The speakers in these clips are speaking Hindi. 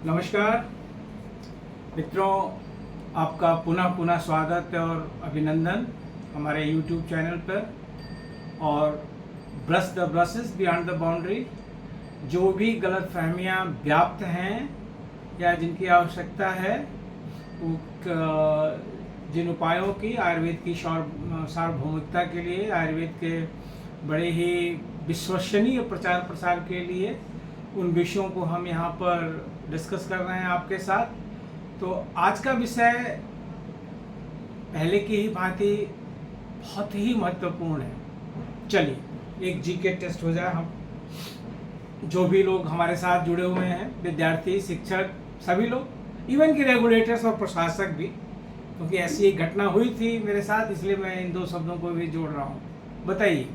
नमस्कार मित्रों, आपका पुनः स्वागत और अभिनंदन हमारे YouTube चैनल पर। और brush the brushes beyond the boundary, जो भी गलत फहमियाँ व्याप्त हैं या जिनकी आवश्यकता है, जिन उपायों की आयुर्वेद की सार्वभौमिकता के लिए, आयुर्वेद के बड़े ही विश्वसनीय प्रचार प्रसार के लिए, उन विषयों को हम यहाँ पर डिस्कस कर रहे हैं आपके साथ। तो आज का विषय पहले की ही भांति बहुत ही महत्वपूर्ण है। चलिए एक जीके टेस्ट हो जाए। हम जो भी लोग हमारे साथ जुड़े हुए हैं, विद्यार्थी, शिक्षक, सभी लोग, इवन कि रेगुलेटर्स और प्रशासक भी, क्योंकि ऐसी एक घटना हुई थी मेरे साथ, इसलिए मैं इन दो शब्दों को भी जोड़ रहा हूँ। बताइए,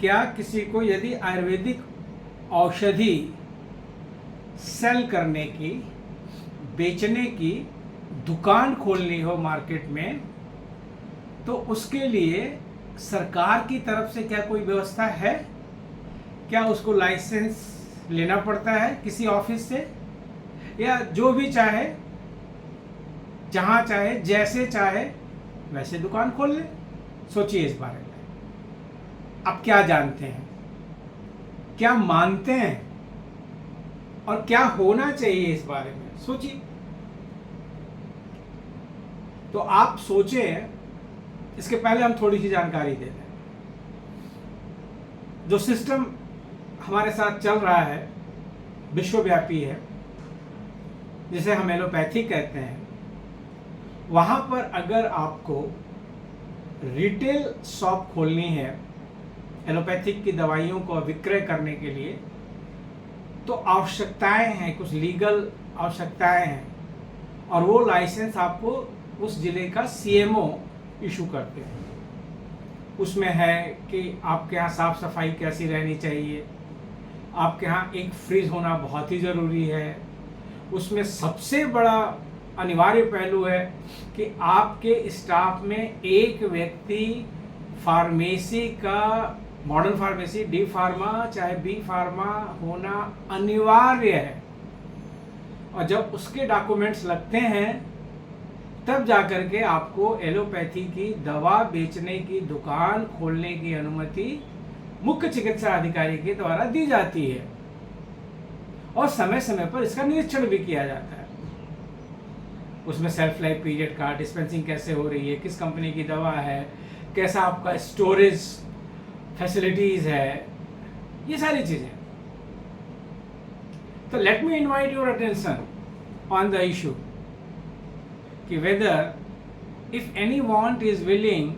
क्या किसी को यदि आयुर्वेदिक औषधि सेल करने की, बेचने की दुकान खोलनी हो मार्केट में, तो उसके लिए सरकार की तरफ से क्या कोई व्यवस्था है? क्या उसको लाइसेंस लेना पड़ता है किसी ऑफिस से, या जो भी चाहे, जहां चाहे, जैसे चाहे वैसे दुकान खोल ले? सोचिए इस बारे में। आप क्या जानते हैं, क्या मानते हैं, और क्या होना चाहिए इस बारे में? सोचिए। तो आप सोचें, इसके पहले हम थोड़ी सी जानकारी दे दें। जो सिस्टम हमारे साथ चल रहा है, विश्वव्यापी है, जिसे हम एलोपैथी कहते हैं। वहां पर अगर आपको रिटेल शॉप खोलनी है एलोपैथिक की दवाइयों को विक्रय करने के लिए, तो आवश्यकताएं हैं, कुछ लीगल आवश्यकताएं हैं, और वो लाइसेंस आपको उस जिले का सीएमओ इशू करते हैं। उसमें है कि आपके यहाँ साफ सफाई कैसी रहनी चाहिए, आपके यहाँ एक फ्रिज होना बहुत ही ज़रूरी है। उसमें सबसे बड़ा अनिवार्य पहलू है कि आपके स्टाफ में एक व्यक्ति फार्मेसी का, मॉडर्न फार्मेसी, डी फार्मा चाहे बी फार्मा होना अनिवार्य है। और जब उसके डॉक्यूमेंट्स लगते हैं, तब जाकर के आपको एलोपैथी की दवा बेचने की दुकान खोलने की अनुमति मुख्य चिकित्सा अधिकारी के द्वारा दी जाती है। और समय समय पर इसका निरीक्षण भी किया जाता है। उसमें सेल्फ लाइफ पीरियड का, डिस्पेंसिंग कैसे हो रही है, किस कंपनी की दवा है, कैसा आपका स्टोरेज फैसिलिटीज है, ये सारी चीजें। तो let me invite your attention on the issue कि whether if anyone is willing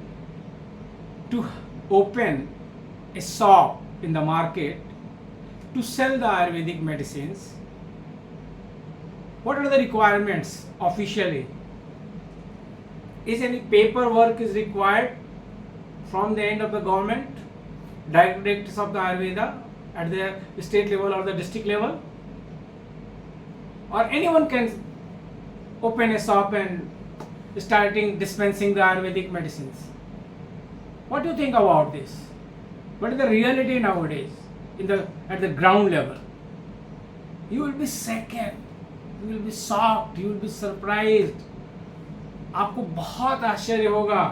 to open a shop in the market to sell the Ayurvedic medicines, what are the requirements officially? Is any paperwork is required from the end of the government, directors of the Ayurveda at the state level or the district level? Or anyone can open a shop and starting dispensing the Ayurvedic medicines? What do you think about this? What is the reality nowadays at the ground level? You will be second. You will be shocked, you will be surprised. आपको बहुत आश्चर्य होगा,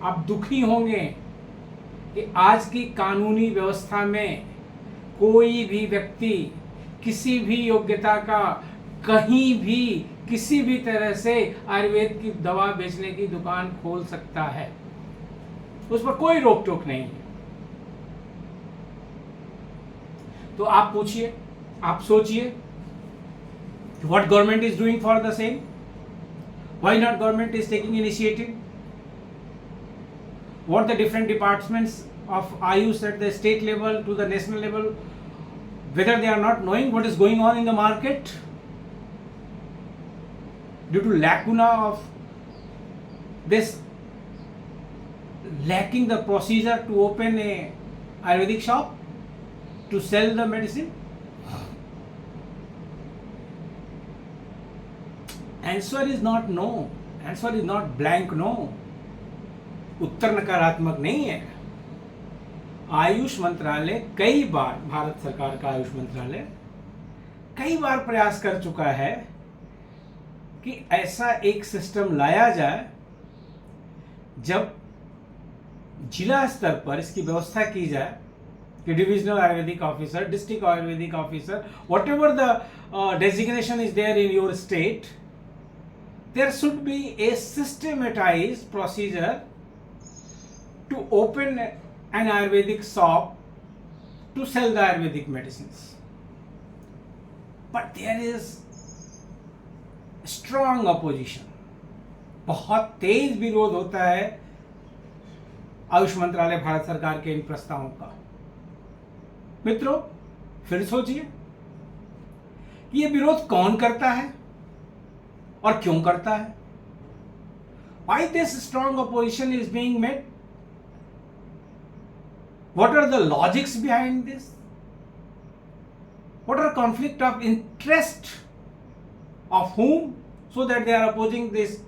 आप दुखी होंगे कि आज की कानूनी व्यवस्था में कोई भी व्यक्ति किसी भी योग्यता का कहीं भी किसी भी तरह से आयुर्वेद की दवा बेचने की दुकान खोल सकता है। उस पर कोई रोक टोक नहीं है। तो आप पूछिए, आप सोचिए, what government is doing for the same? Why not government is taking initiative? What the different departments of Ayush at the state level to the national level, whether they are not knowing what is going on in the market due to lacuna of this, lacking the procedure to open a Ayurvedic shop to sell the medicine? Answer is not no. Answer is not blank no. उत्तर नकारात्मक नहीं है। आयुष मंत्रालय कई बार, भारत सरकार का आयुष मंत्रालय कई बार प्रयास कर चुका है कि ऐसा एक सिस्टम लाया जाए जब जिला स्तर पर इसकी व्यवस्था की जाए कि divisional Ayurvedic officer, district Ayurvedic officer, whatever the designation is there in your state, there should be a systematized procedure to open an Ayurvedic shop to sell the Ayurvedic medicines. But there is strong opposition. बहुत तेज विरोध होता है आयुष मंत्रालय भारत सरकार के इन प्रस्तावों का। मित्रों, फिर सोचिए कि ये विरोध कौन करता है और क्यों करता है? Why this strong opposition is being made? What are the logics behind this? What are conflict of interest of whom, so that they are opposing this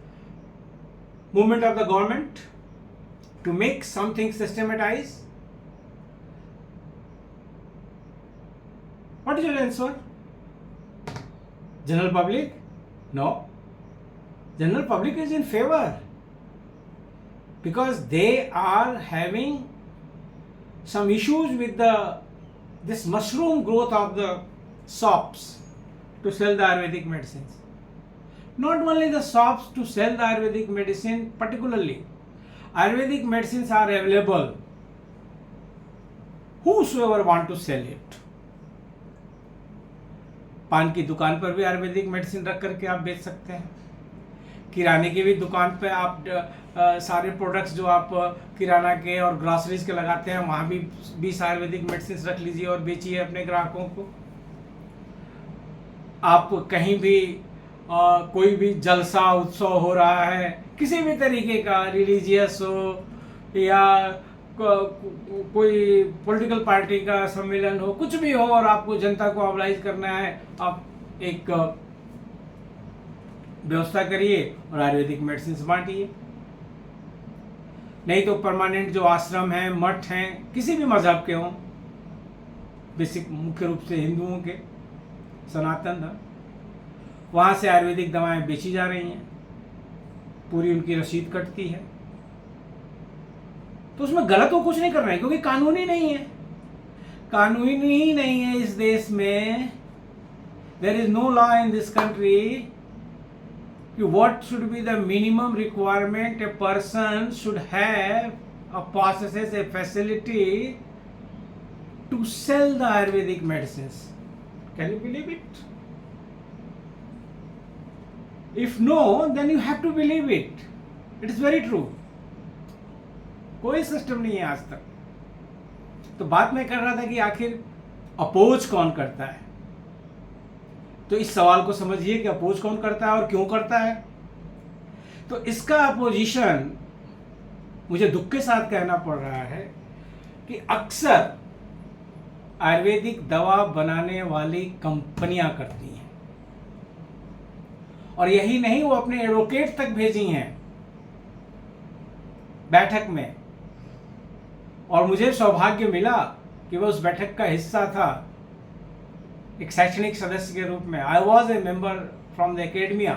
movement of the government to make something systematized? What is your answer? General public? No. General public is in favor because they are having some issues with this mushroom growth of the shops to sell the Ayurvedic medicines. Not only the shops to sell the Ayurvedic medicine, particularly Ayurvedic medicines are available. Whosoever want to sell it. पान की दुकान पर भी आयुर्वेदिक मेडिसिन रख करके आप बेच सकते हैं। किराने की भी दुकान पे आप सारे प्रोडक्ट्स जो आप किराना के और ग्रॉसरीज के लगाते हैं वहाँ भी 20 आयुर्वेदिक मेडिसिन रख लीजिए और बेचिए अपने ग्राहकों को। आप कहीं भी कोई भी जलसा उत्सव हो रहा है, किसी भी तरीके का, रिलीजियस हो या कोई पॉलिटिकल पार्टी का सम्मेलन हो, कुछ भी हो और आपको जनता को ऑर्गेनाइज करना है, आप एक व्यवस्था करिए और आयुर्वेदिक मेडिसिन बांटिए। नहीं तो परमानेंट जो आश्रम हैं, मठ हैं, किसी भी मजहब के हों, बेसिक मुख्य रूप से हिंदुओं के सनातन धर्म, वहाँ से आयुर्वेदिक दवाएं बेची जा रही हैं, पूरी उनकी रसीद कटती है। तो उसमें गलत वो कुछ नहीं कर रहे हैं क्योंकि कानूनी नहीं है, कानूनी ही नहीं है इस देश में। There is no law in this country what should be the minimum requirement a person should have possesses a facility to sell the Ayurvedic medicines. Can you believe it? If no, then you have to believe it. It is very true. कोई सिस्टम नहीं है आज तक। तो बात मैं कर रहा था कि आखिर अपोज कौन करता है। तो इस सवाल को समझिए कि अपोज कौन करता है और क्यों करता है। तो इसका अपोजिशन मुझे दुख के साथ कहना पड़ रहा है कि अक्सर आयुर्वेदिक दवा बनाने वाली कंपनियां करती हैं, और यही नहीं, वो अपने एडवोकेट तक भेजी हैं बैठक में, और मुझे सौभाग्य मिला कि वह उस बैठक का हिस्सा था एक शैक्षणिक सदस्य के रूप में। I was a member from the academia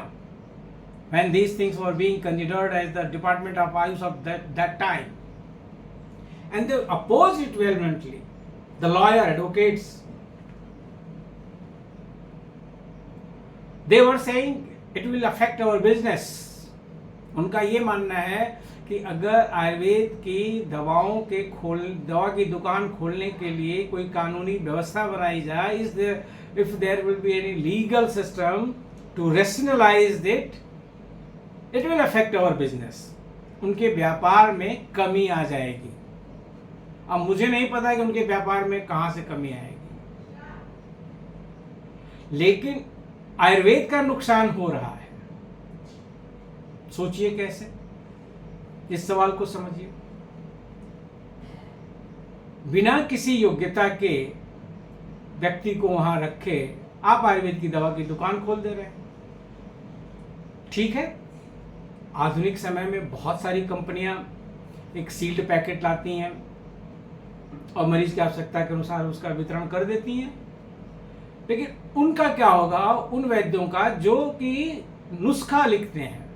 when these things were being considered as the department of AYUSH of that time, and they opposed it vehemently. The lawyer, advocates, they were saying it will affect our business. उनका ये मानना है कि अगर आयुर्वेद की दवा की दुकान खोलने के लिए कोई कानूनी व्यवस्था बनाई जाए, if there will be any legal system to rationalize it, it will affect our business. उनके व्यापार में कमी आ जाएगी। अब मुझे नहीं पता कि उनके व्यापार में कहां से कमी आएगी, लेकिन आयुर्वेद का नुकसान हो रहा है। सोचिए कैसे, इस सवाल को समझिए। बिना किसी योग्यता के व्यक्ति को वहां रखे आप आयुर्वेद की दवा की दुकान खोल दे रहे हैं। ठीक है, आधुनिक समय में बहुत सारी कंपनियां एक सील्ड पैकेट लाती हैं और मरीज की आवश्यकता के अनुसार उसका वितरण कर देती हैं, लेकिन उनका क्या होगा, उन वैद्यों का जो कि नुस्खा लिखते हैं,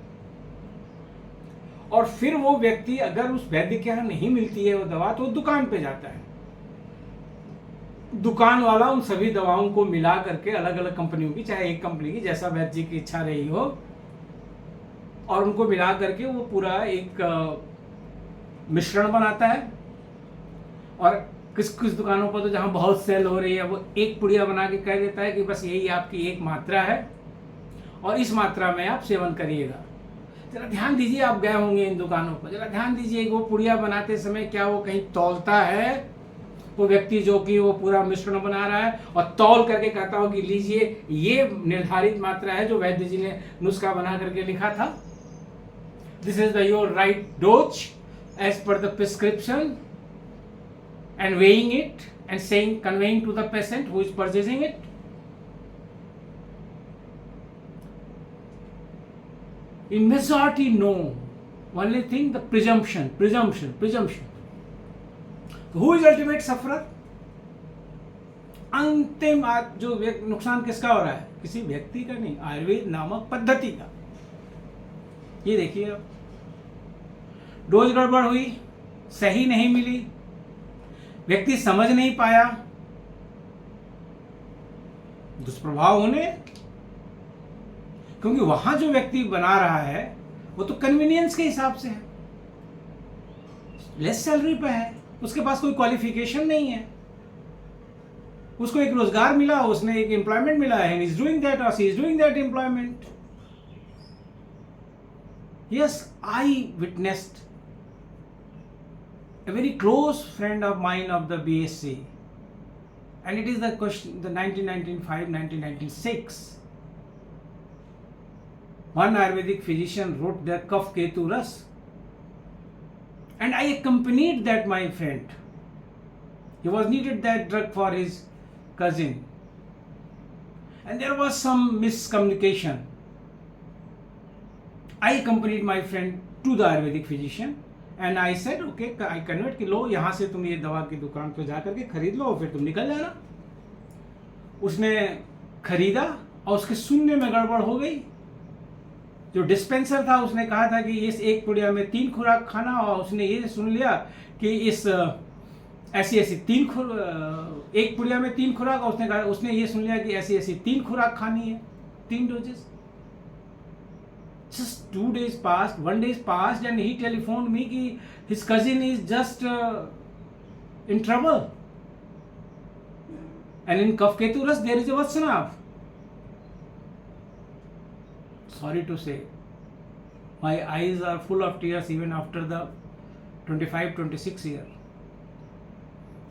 और फिर वो व्यक्ति अगर उस वैद्य के यहाँ नहीं मिलती है वो दवा तो वो दुकान पे जाता है, दुकान वाला उन सभी दवाओं को मिला करके अलग अलग कंपनियों की, चाहे एक कंपनी की, जैसा वैद्य जी की इच्छा रही हो, और उनको मिला करके वो पूरा एक मिश्रण बनाता है। और किस किस दुकानों पर तो जहां बहुत सेल हो रही है वो एक पुड़िया बना के कह देता है कि बस यही आपकी एक मात्रा है और इस मात्रा में आप सेवन करिएगा। जरा ध्यान दीजिए, आप गए होंगे इन दुकानों पर, जरा ध्यान दीजिए वो पुड़िया बनाते समय क्या वो कहीं तौलता है वो व्यक्ति जो कि वो पूरा मिश्रण बना रहा है और तौल करके कहता हो कि लीजिए ये निर्धारित मात्रा है जो वैद्य जी ने नुस्खा बना करके लिखा था, this is the your right dose as per the prescription, and weighing it and saying, conveying to the patient who is purchasing it? In majority, no. Only thing, the presumption. Who is ultimate sufferer? अंतिम जो नुकसान किसका हो रहा है? किसी व्यक्ति का नहीं, आयुर्वेद नामक पद्धति का। ये देखिए आप, डोज गड़बड़ हुई, सही नहीं मिली, व्यक्ति समझ नहीं पाया, दुष्प्रभाव होने, क्योंकि वहां जो व्यक्ति बना रहा है वो तो कन्वीनियंस के हिसाब से है, लेस सैलरी पे है, उसके पास कोई क्वालिफिकेशन नहीं है, उसको एक रोजगार मिला, उसने एक एम्प्लॉयमेंट मिला है, इज डूइंग दैट और she is doing that employment. Yes, I witnessed a very close friend of mine of the BSc, and it is the question, the 1995-1996, one Ayurvedic physician wrote the Kaf Ketu Ras, and I accompanied that my friend. He was needed that drug for his cousin, and there was some miscommunication. I accompanied my friend to the Ayurvedic physician and I said, okay, I convert कि लो यहाँ से तुम ये दवा की दुकान पे जा करके खरीद लो, फिर तुम निकल जाना। उसने खरीदा और उसके सुनने में गड़बड़ हो गई। जो डिस्पेंसर था उसने कहा था कि इस एक पुड़िया में 3 खुराक खाना, और उसने ये सुन लिया कि इस ऐसी एक पुड़िया में 3 खुराक, और उसने ये सुन लिया कि ऐसी 3 खुराक खानी है, 3 doses. Just 2 days passed, 1 day passed, and he telephoned me कि his cousin is just in trouble, and in Kaf Ketu Ras there is a Vatsanav. Sorry to say, my eyes are full of tears even after the 25-26 year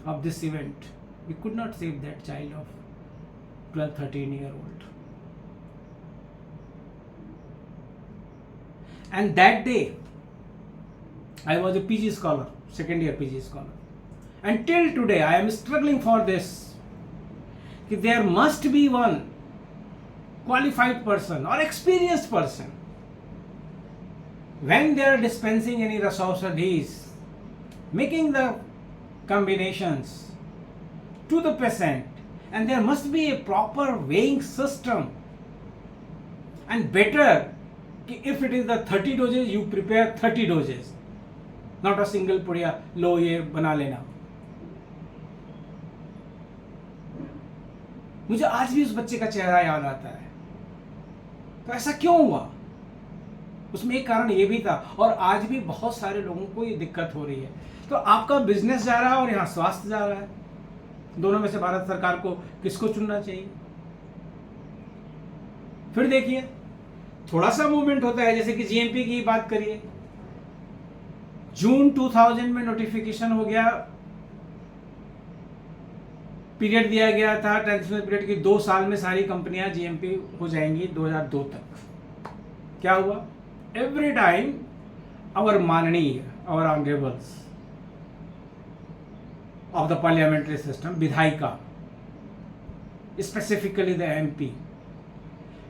of this event. We could not save that child of 12-13 year old. And that day, I was a PG scholar, second year PG scholar. And till today, I am struggling for this. That there must be one qualified person or experienced person when they are dispensing any rasausadhis, making the combinations to the patient, and there must be a proper weighing system. And better, if it is the 30 doses, you prepare 30 doses, not a single पुड़िया लो ये बना लेना। मुझे आज भी उस बच्चे का चेहरा याद आता है। तो ऐसा क्यों हुआ? उसमें एक कारण ये भी था, और आज भी बहुत सारे लोगों को ये दिक्कत हो रही है। तो आपका बिजनेस जा रहा है और यहाँ स्वास्थ्य जा रहा है, दोनों में से भारत सरकार को किसको चुनना चाहिए? फिर देखिए, थोड़ा सा मूवमेंट होता है, जैसे कि जीएमपी की बात करिए, जून 2000 में नोटिफिकेशन हो गया, पीरियड दिया गया था, ट्रांजिशनल पीरियड की 2 साल में सारी कंपनियां जीएमपी हो जाएंगी 2002 तक। क्या हुआ? एवरी टाइम आवर माननीय, our honourables of the parliamentary system, विधायिका, specifically the MP,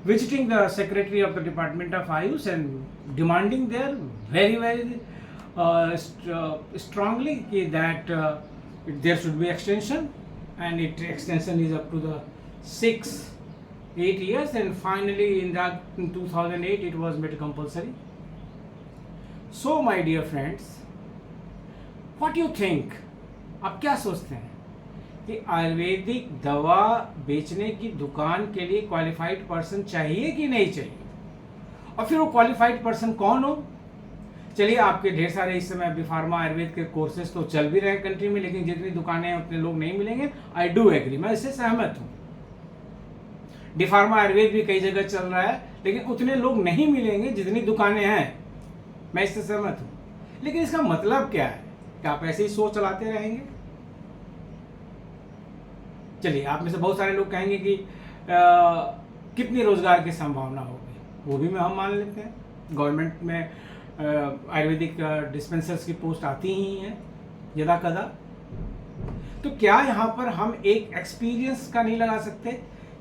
visiting the secretary of the Department of Ayush and demanding there very strongly that there should be extension, and extension is up to the 8 years, and finally in 2008 it was made compulsory. So my dear friends, what you think? आप क्या सोचते हैं कि आयुर्वेदिक दवा बेचने की दुकान के लिए क्वालिफाइड पर्सन चाहिए कि नहीं चाहिए? और फिर वो क्वालिफाइड पर्सन कौन हो? चलिए, आपके ढेर सारे इस समय फार्मा आयुर्वेद के कोर्सेज तो चल भी रहे हैं कंट्री में, लेकिन जितनी दुकानें हैं उतने लोग नहीं मिलेंगे। आई डू एग्री, मैं इससे सहमत हूँ। डी फार्मा आयुर्वेद भी कई जगह चल रहा है, लेकिन उतने लोग नहीं मिलेंगे जितनी दुकानें हैं, मैं इससे सहमत हूँ। लेकिन इसका मतलब क्या है कि आप ऐसे ही सोच चलाते रहेंगे? चलिए, आप में से बहुत सारे लोग कहेंगे कि कितनी रोजगार की संभावना होगी, वो भी हम मान लेते हैं। गवर्नमेंट में आयुर्वेदिक डिस्पेंसर्स की पोस्ट आती ही हैं यदा कदा। तो क्या यहाँ पर हम एक एक्सपीरियंस का नहीं लगा सकते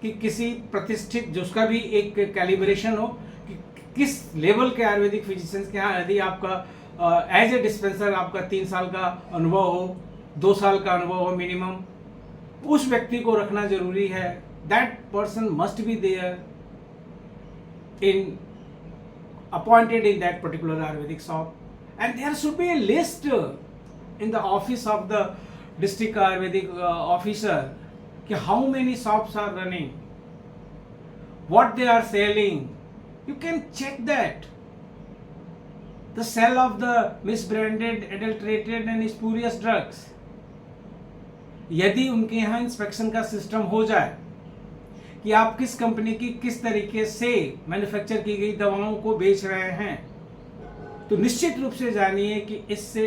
कि किसी प्रतिष्ठित, जो उसका भी एक कैलिब्रेशन हो कि किस लेवल के आयुर्वेदिक फिजिशियंस के यहाँ, यदि आपका एज ए डिस्पेंसर आपका 3 साल का अनुभव हो, 2 साल का अनुभव हो मिनिमम, उस व्यक्ति को रखना जरूरी है। That person must be there in appointed in that particular Ayurvedic shop, and there should be a list in the office of the district Ayurvedic officer कि how many shops are running, what they are selling. You can check that. The sale of the misbranded, adulterated and spurious drugs. यदि उनके यहाँ इंस्पेक्शन का सिस्टम हो जाए कि आप किस कंपनी की किस तरीके से मैन्युफैक्चर की गई दवाओं को बेच रहे हैं, तो निश्चित रूप से जानिए कि इससे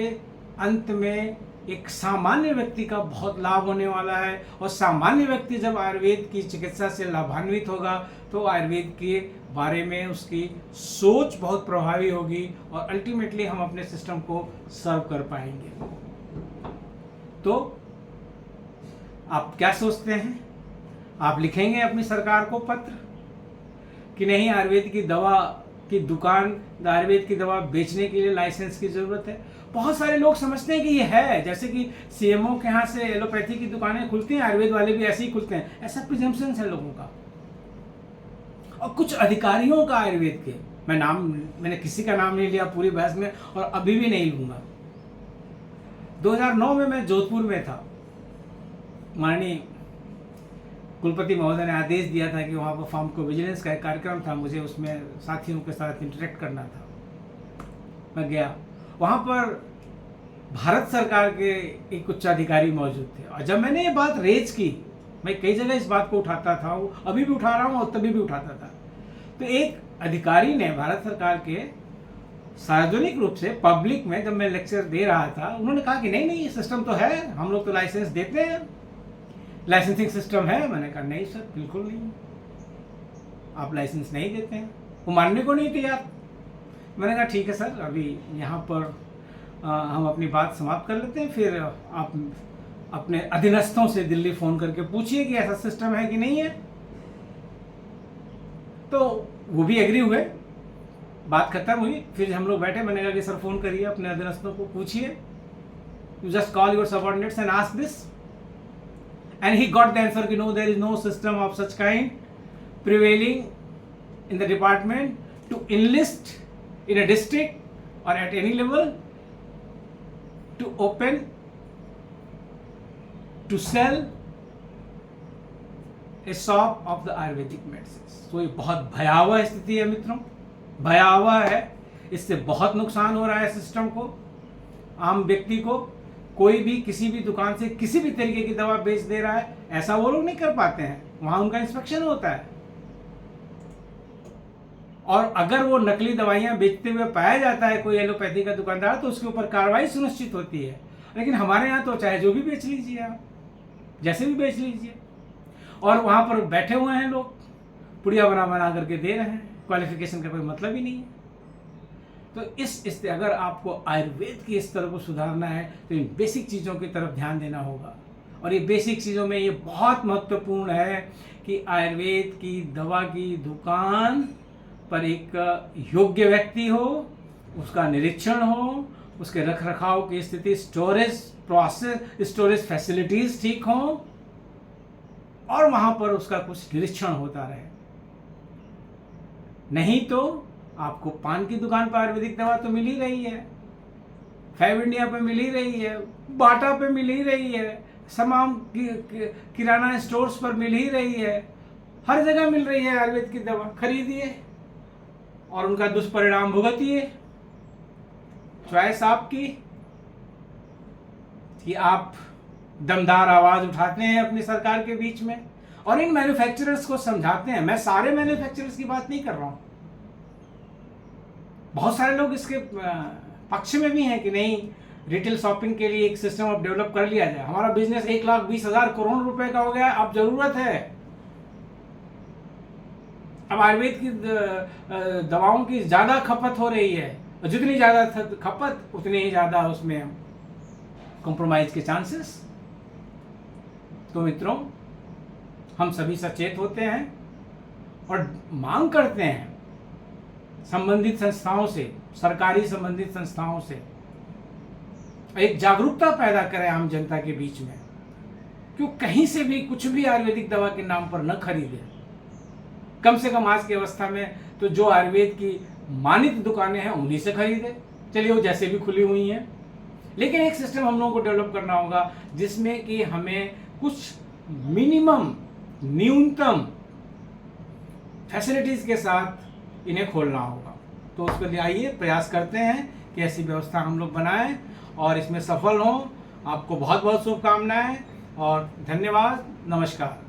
अंत में एक सामान्य व्यक्ति का बहुत लाभ होने वाला है। और सामान्य व्यक्ति जब आयुर्वेद की चिकित्सा से लाभान्वित होगा तो आयुर्वेद के बारे में उसकी सोच बहुत प्रभावी होगी और अल्टीमेटली हम अपने सिस्टम को सर्व कर पाएंगे। तो आप क्या सोचते हैं? आप लिखेंगे अपनी सरकार को पत्र कि नहीं, आयुर्वेद की दवा की दुकान, आयुर्वेद की दवा बेचने के लिए लाइसेंस की जरूरत है? बहुत सारे लोग समझते हैं कि ये है, जैसे कि सीएमओ के यहाँ से एलोपैथी की दुकानें खुलती हैं, आयुर्वेद वाले भी ऐसे ही खुलते हैं, ऐसा प्रिजम्पशन है लोगों का। और कुछ अधिकारियों का आयुर्वेद के, मैंने किसी का नाम नहीं लिया पूरी बहस में और अभी भी नहीं लूंगा। 2009 में मैं जोधपुर में था, माननीय कुलपति महोदय ने आदेश दिया था कि वहाँ पर फार्माको विजिलेंस का एक कार्यक्रम था, मुझे उसमें साथियों के साथ इंटरेक्ट करना था। मैं गया, वहाँ पर भारत सरकार के एक उच्च अधिकारी मौजूद थे और जब मैंने ये बात रेज की, मैं कई जगह इस बात को उठाता था, अभी भी उठा रहा हूँ और तभी भी उठाता था, तो एक अधिकारी ने भारत सरकार के सार्वजनिक रूप से पब्लिक में, जब मैं लेक्चर दे रहा था, उन्होंने कहा कि नहीं ये सिस्टम तो है, हम लोग तो लाइसेंस देते हैं, लाइसेंसिंग सिस्टम है। मैंने कहा नहीं सर, बिल्कुल नहीं, आप लाइसेंस नहीं देते हैं। वो मानने को नहीं तैयार। मैंने कहा ठीक है सर, अभी यहाँ पर हम अपनी बात समाप्त कर लेते हैं, फिर आप अपने अधीनस्थों से दिल्ली फ़ोन करके पूछिए कि ऐसा सिस्टम है कि नहीं है। तो वो भी एग्री हुए, बात खत्म हुई। फिर हम लोग बैठे, मैंने कहा कि सर फ़ोन करिए अपने अधीनस्थों को, पूछिए, you just call your subordinates and ask this. And he got the answer कि no, there is no system of such kind prevailing in the department to enlist in a district or at any level to open, to sell a shop of the Ayurvedic medicines. तो ये बहुत भयावह स्थिति है मित्रों, भयावह है। इससे बहुत नुकसान हो रहा है सिस्टम को, आम व्यक्ति को। कोई भी किसी भी दुकान से किसी भी तरीके की दवा बेच दे रहा है, ऐसा वो लोग नहीं कर पाते हैं, वहां उनका इंस्पेक्शन होता है। और अगर वो नकली दवाइयां बेचते हुए पाया जाता है कोई एलोपैथी का दुकानदार, तो उसके ऊपर कार्रवाई सुनिश्चित होती है। लेकिन हमारे यहाँ तो चाहे जो भी बेच लीजिए आप, जैसे भी बेच लीजिए, और वहां पर बैठे हुए हैं लोग, पुड़िया बना बना करके दे रहे हैं, क्वालिफिकेशन का कोई मतलब ही नहीं है। तो इस अगर आपको आयुर्वेद के स्तर को सुधारना है तो इन बेसिक चीज़ों की तरफ ध्यान देना होगा। और ये बेसिक चीज़ों में ये बहुत महत्वपूर्ण है कि आयुर्वेद की दवा की दुकान पर एक योग्य व्यक्ति हो, उसका निरीक्षण हो, उसके रख रखाव की स्थिति, स्टोरेज प्रोसेस, स्टोरेज फैसिलिटीज़ ठीक हों, और वहां पर उसका कुछ निरीक्षण होता रहे। नहीं तो आपको पान की दुकान पर आयुर्वेदिक दवा तो मिल ही रही है, फैब इंडिया पे मिल ही रही है, बाटा पे मिल ही रही है, तमाम किराना स्टोर्स पर मिल ही रही है, हर जगह मिल रही है आयुर्वेद की दवा। खरीदिए और उनका दुष्परिणाम भुगतिए। चॉइस आपकी कि आप दमदार आवाज उठाते हैं अपनी सरकार के बीच में और इन मैन्युफैक्चरर्स को समझाते हैं। मैं सारे मैन्युफैक्चरर्स की बात नहीं कर रहा हूं, बहुत सारे लोग इसके पक्ष में भी हैं कि नहीं, रिटेल शॉपिंग के लिए एक सिस्टम अब डेवलप कर लिया जाए। हमारा बिजनेस 1,20,000 करोड़ रुपए का हो गया, अब जरूरत है, अब आयुर्वेद की दवाओं की ज्यादा खपत हो रही है, और जितनी ज्यादा खपत उतने ही ज्यादा उसमें कॉम्प्रोमाइज के चांसेस। तो मित्रों, हम सभी सचेत होते हैं और मांग करते हैं संबंधित संस्थाओं से, सरकारी संबंधित संस्थाओं से एक जागरूकता पैदा करें आम जनता के बीच में, क्यों कहीं से भी कुछ भी आयुर्वेदिक दवा के नाम पर न खरीदें। कम से कम आज की अवस्था में तो जो आयुर्वेद की मानित दुकानें हैं उन्हीं से खरीदें, चलिए वो जैसे भी खुली हुई हैं। लेकिन एक सिस्टम हम लोगों को डेवलप करना होगा जिसमें कि हमें कुछ मिनिमम, न्यूनतम फैसिलिटीज के साथ इन्हें खोलना होगा। तो उसके लिए आइए प्रयास करते हैं कि ऐसी व्यवस्था हम लोग बनाएं और इसमें सफल हों। आपको बहुत बहुत शुभकामनाएं और धन्यवाद। नमस्कार।